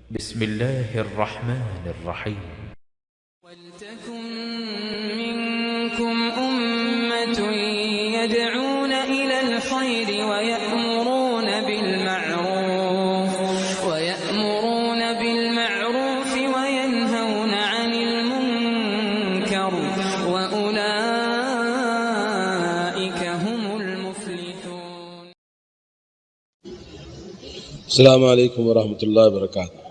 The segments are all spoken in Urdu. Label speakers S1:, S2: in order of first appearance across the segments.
S1: بسم الله الرحمن الرحيم.
S2: ولتكن منكم أمة يدعون إلى الخير ويأمرون بالمعروف وينهون عن المنكر وأولئك هم المفلحون.
S3: السلام علیکم ورحمۃ اللہ وبرکاتہ۔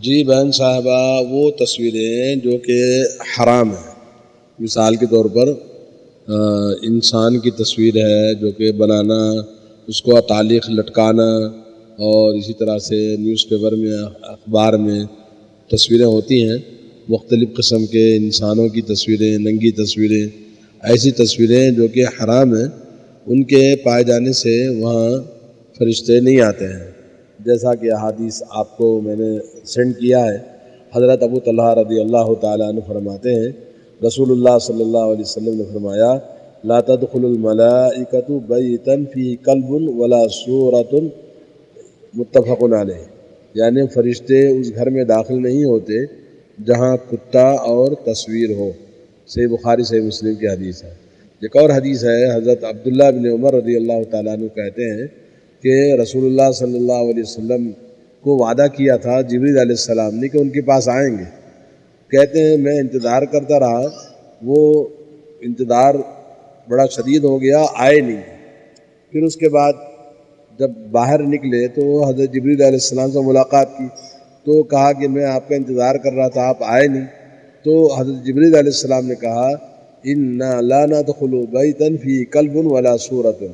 S3: جی بہن صاحبہ، وہ تصویریں جو کہ حرام ہیں، مثال کے طور پر انسان کی تصویر ہے جو کہ بنانا، اس کو تعلیق لٹکانا، اور اسی طرح سے نیوز پیپر میں، اخبار میں تصویریں ہوتی ہیں مختلف قسم کے انسانوں کی تصویریں، ننگی تصویریں، ایسی تصویریں جو کہ حرام ہیں، ان کے پائے جانے سے وہاں فرشتے نہیں آتے ہیں، جیسا کہ احادیث آپ کو میں نے سینڈ کیا ہے۔ حضرت ابو طلحہ رضی اللہ تعالیٰ عنہ فرماتے ہیں، رسول اللہ صلی اللہ علیہ وسلم نے فرمایا، لا تدخل الملائکۃ بیتا فیہ کلب ولا صورۃ، متفق علیہ، یعنی فرشتے اس گھر میں داخل نہیں ہوتے جہاں کتا اور تصویر ہو۔ صحیح بخاری صحیح مسلم کی حدیث ہے۔ ایک اور حدیث ہے، حضرت عبداللہ بن عمر رضی اللہ تعالیٰ عنہ کہتے ہیں کہ رسول اللہ صلی اللہ علیہ وسلم کو وعدہ کیا تھا جبریل علیہ السلام نے کہ ان کے پاس آئیں گے۔ کہتے ہیں میں انتظار کرتا رہا، وہ انتظار بڑا شدید ہو گیا، آئے نہیں۔ پھر اس کے بعد جب باہر نکلے تو حضرت جبریل علیہ السلام سے ملاقات کی، تو کہا کہ میں آپ کا انتظار کر رہا تھا، آپ آئے نہیں۔ تو حضرت جبریل علیہ السلام نے کہا، اِنَّا لَا نَدْخُلُ بَيْتًا فِيهِ كَلْبٌ وَلَا صُورَةٌ،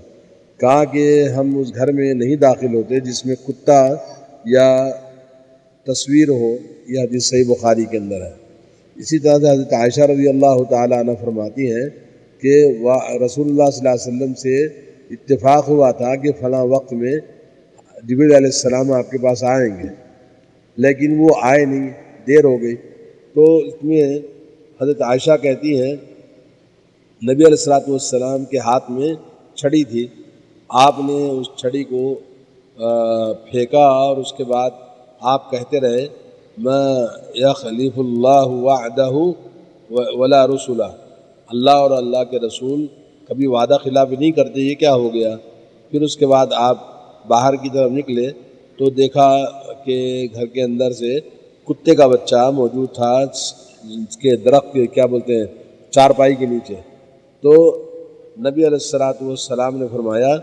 S3: کہا کہ ہم اس گھر میں نہیں داخل ہوتے جس میں کتا یا تصویر ہو۔ یہ حدیث صحیح بخاری کے اندر ہے۔ اسی طرح سے حضرت عائشہ رضی اللہ تعالیٰ عنہ فرماتی ہیں کہ رسول اللہ صلی اللہ علیہ وسلم سے اتفاق ہوا تھا کہ فلاں وقت میں جبریل علیہ السلام آپ کے پاس آئیں گے، لیکن وہ آئے نہیں، دیر ہو گئی۔ تو اس میں حضرت عائشہ کہتی ہیں، نبی علیہ السلام کے ہاتھ میں چھڑی تھی، آپ نے اس چھڑی کو پھینکا اور اس کے بعد آپ کہتے رہے، ما یخلف اللہ وعدہ ولا رسولہ، اللہ اور اللہ کے رسول کبھی وعدہ خلاف نہیں کرتے، یہ کیا ہو گیا؟ پھر اس کے بعد آپ باہر کی طرف نکلے تو دیکھا کہ گھر کے اندر سے کتے کا بچہ موجود تھا، اس کے درخت کے کیا بولتے ہیں، چارپائی کے نیچے۔ تو نبی علیہ السلام نے فرمایا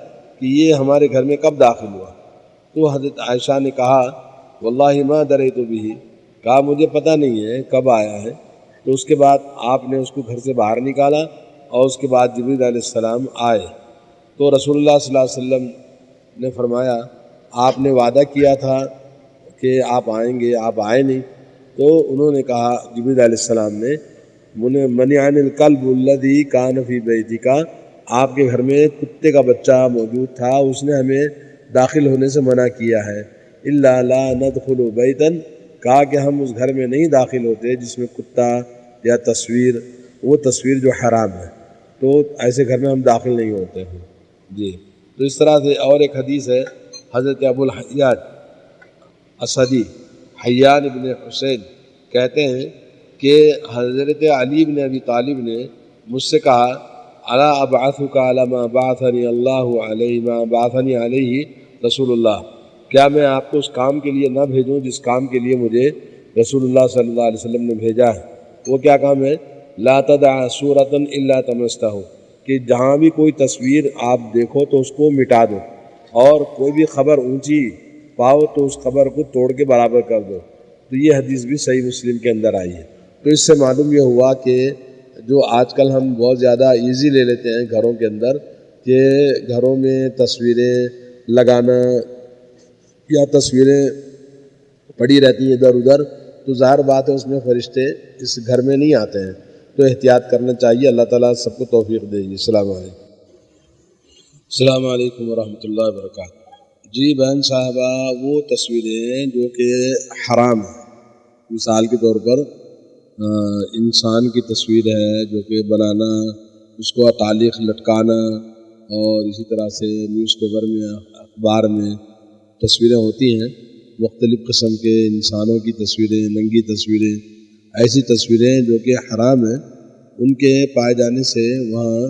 S3: کہ یہ ہمارے گھر میں کب داخل ہوا؟ تو حضرت عائشہ نے کہا، واللہ ما دریت بہ، کہا مجھے پتہ نہیں ہے کب آیا ہے۔ تو اس کے بعد آپ نے اس کو گھر سے باہر نکالا اور اس کے بعد جبریل علیہ السلام آئے۔ تو رسول اللہ صلی اللہ علیہ وسلم نے فرمایا، آپ نے وعدہ کیا تھا کہ آپ آئیں گے، آپ آئے نہیں۔ تو انہوں نے کہا، جبریل علیہ السلام نے، منعن الکلب الذی کان فی بیتک، آپ کے گھر میں کتے کا بچہ موجود تھا، اس نے ہمیں داخل ہونے سے منع کیا ہے۔ الا لا ندخل بیتا، کہا کہ ہم اس گھر میں نہیں داخل ہوتے جس میں کتا یا تصویر، وہ تصویر جو حرام ہے، تو ایسے گھر میں ہم داخل نہیں ہوتے ہیں۔ جی، تو اس طرح سے اور ایک حدیث ہے، حضرت ابو الحیاج اسدی حیان ابن حسین کہتے ہیں کہ حضرت علی بن ابی طالب نے مجھ سے کہا، الا ابعثک علی ما بعثنی اللہ علیہ، ما بعثنی علیہ رسول اللہ، کیا میں آپ کو اس کام کے لیے نہ بھیجوں جس کام کے لیے مجھے رسول اللہ صلی اللہ علیہ وسلم نے بھیجا ہے؟ وہ کیا کام ہے؟ لا تدع صورۃ الا طمستہ، کہ جہاں بھی کوئی تصویر آپ دیکھو تو اس کو مٹا دو، اور کوئی بھی خبر اونچی پاؤ تو اس خبر کو توڑ کے برابر کر دو۔ تو یہ حدیث بھی صحیح مسلم کے اندر آئی ہے۔ تو اس سے معلوم یہ ہوا کہ جو آج کل ہم بہت زیادہ ایزی لے لیتے ہیں گھروں کے اندر، کہ گھروں میں تصویریں لگانا یا تصویریں پڑی رہتی ہیں ادھر ادھر، تو ظاہر بات ہے اس میں فرشتے اس گھر میں نہیں آتے ہیں، تو احتیاط کرنا چاہیے۔ اللہ تعالیٰ سب کو توفیق دے گی۔ السلام علیکم۔ السلام علیکم ورحمۃ اللہ وبرکاتہ۔ جی بہن صاحبہ، وہ تصویریں جو کہ حرام ہیں، مثال کے طور پر انسان کی تصویر ہے جو کہ بنانا، اس کو تعلیق لٹکانا، اور اسی طرح سے نیوز پیپر میں، اخبار میں تصویریں ہوتی ہیں مختلف قسم کے انسانوں کی تصویریں، ننگی تصویریں، ایسی تصویریں جو کہ حرام ہیں، ان کے پائے جانے سے وہاں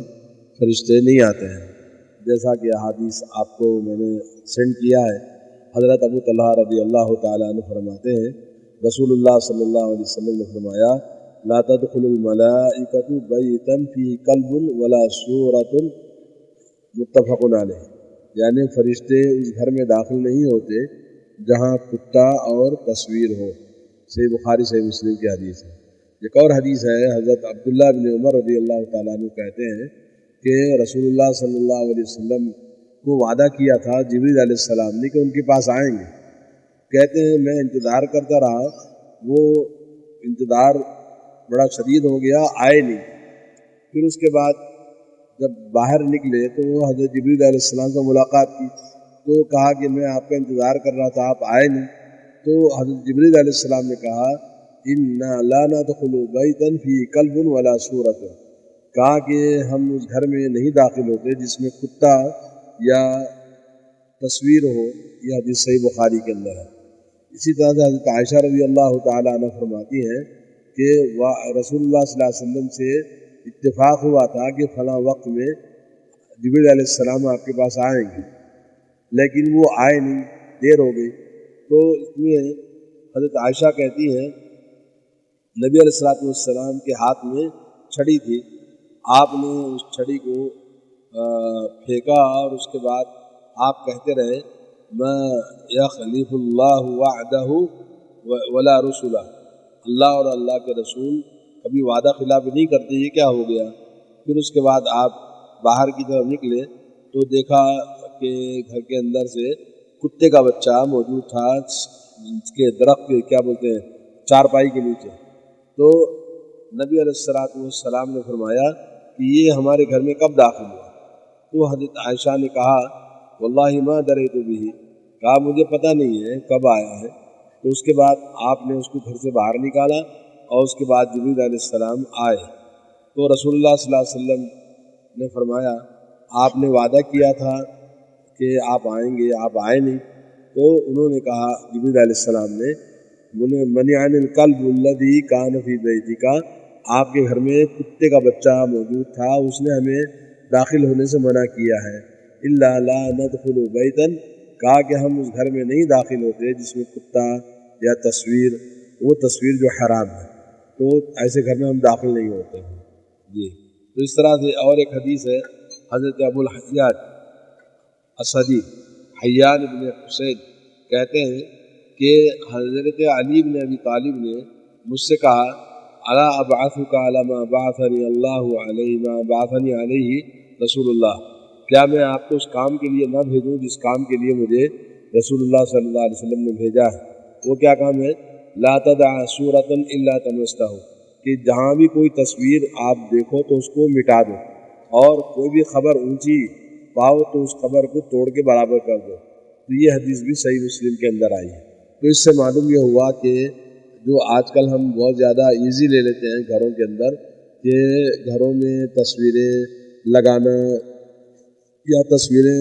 S3: فرشتے نہیں آتے ہیں، جیسا کہ احادیث آپ کو میں نے سینڈ کیا ہے۔ حضرت ابو طلحہ رضی اللہ تعالیٰ عنہ فرماتے ہیں رسول اللہ صلی اللہ علیہ وسلم نے فرمایا لا تدخل الملائکۃ بیتا فیہ کلب ولا صورۃ، متفق علیہ، یعنی فرشتے اس گھر میں داخل نہیں ہوتے جہاں کتا اور تصویر ہو۔ صحیح بخاری صحیح مسلم کی حدیث ہے۔ ایک اور حدیث ہے، حضرت عبداللہ بن عمر رضی اللہ تعالیٰ عنہ کہتے ہیں کہ رسول اللہ صلی اللہ علیہ وسلم کو وعدہ کیا تھا جبریل علیہ السلام نے کہ ان کے پاس آئیں گے۔ کہتے ہیں میں انتظار کرتا رہا، وہ انتظار بڑا شدید ہو گیا، آئے نہیں۔ پھر اس کے بعد جب باہر نکلے تو وہ حضرت جبریل علیہ السلام سے ملاقات کی، تو کہا کہ میں آپ کا انتظار کر رہا تھا، آپ آئے نہیں۔ تو حضرت جبریل علیہ السلام نے کہا انا لا ندخل بیتا فیہ کلب ولا صورۃ، کہا کہ ہم اس گھر میں نہیں داخل ہوتے جس میں کتا یا تصویر ہو۔ یہ حدیث صحیح بخاری کے اندر ہے۔ اسی طرح سے حضرت عائشہ رضی اللہ تعالیٰ عنہ فرماتی ہیں کہ رسول اللہ صلی اللہ علیہ وسلم سے اتفاق ہوا تھا کہ فلاں وقت میں جبریل علیہ السلام آپ کے پاس آئیں گے، لیکن وہ آئے نہیں، دیر ہو گئی۔ تو اس میں حضرت عائشہ کہتی ہیں نبی علیہ السلام کے ہاتھ میں چھڑی تھی، آپ نے اس چھڑی کو پھینکا اور اس کے بعد آپ کہتے رہے ما یخلف اللہ وعدہ ولا رسولہ، اللہ اور اللہ کے رسول کبھی وعدہ خلاف نہیں کرتے، یہ کیا ہو گیا؟ پھر اس کے بعد آپ باہر کی طرف نکلے تو دیکھا کہ گھر کے اندر سے کتے کا بچہ موجود تھا، اس کے درخت کے کیا بولتے ہیں چارپائی کے نیچے۔ تو نبی علیہ السلام نے فرمایا کہ یہ ہمارے گھر میں کب داخل ہوا؟ تو حضرت عائشہ نے کہا واللہ ما دریت بہ، کہا مجھے پتہ نہیں ہے کب آیا ہے۔ تو اس کے بعد آپ نے اس کو گھر سے باہر نکالا اور اس کے بعد جبریل علیہ السلام آئے۔ تو رسول اللہ صلی اللہ علیہ وسلم نے فرمایا آپ نے وعدہ کیا تھا کہ آپ آئیں گے، آپ آئے نہیں۔ تو انہوں نے کہا جبریل علیہ السلام نے منعن الکلب الذی کان فی بیتک، آپ کے گھر میں کتے کا بچہ موجود تھا، اس نے ہمیں داخل ہونے سے منع کیا ہے۔ الا لا ندخل بیتا، کہا کہ ہم اس گھر میں نہیں داخل ہوتے جس میں کتا یا تصویر، وہ تصویر جو حرام ہے، تو ایسے گھر میں ہم داخل نہیں ہوتے ہیں جی۔ تو اس طرح سے اور ایک حدیث ہے، حضرت ابو الحجاج اسدی حیان بن حسین کہتے ہیں کہ حضرت علی بن ابی طالب نے مجھ سے کہا الا ابعثک علی ما بعثنی اللہ علیہ ما بعثنی علیہ رسول اللہ، کیا میں آپ کو اس کام کے لیے نہ بھیجوں جس کام کے لیے مجھے رسول اللہ صلی اللہ علیہ وسلم نے بھیجا ہے؟ وہ کیا کام ہے؟ لا تدع صورۃ الا طمستہ، کہ جہاں بھی کوئی تصویر آپ دیکھو تو اس کو مٹا دو، اور کوئی بھی خبر اونچی پاؤ تو اس خبر کو توڑ کے برابر کر دو۔ تو یہ حدیث بھی صحیح مسلم کے اندر آئی ہے۔ تو اس سے معلوم یہ ہوا کہ جو آج کل ہم بہت زیادہ ایزی لے لیتے ہیں گھروں کے اندر، کہ گھروں میں تصویریں لگانا یا تصویریں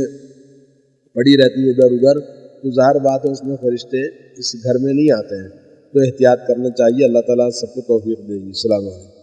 S3: پڑی رہتی ہیں ادھر ادھر، تو ظاہر بات ہے اس میں فرشتے اس گھر میں نہیں آتے ہیں۔ تو احتیاط کرنا چاہیے، اللہ تعالیٰ سب کو توفیق دے گی۔ السلام علیکم۔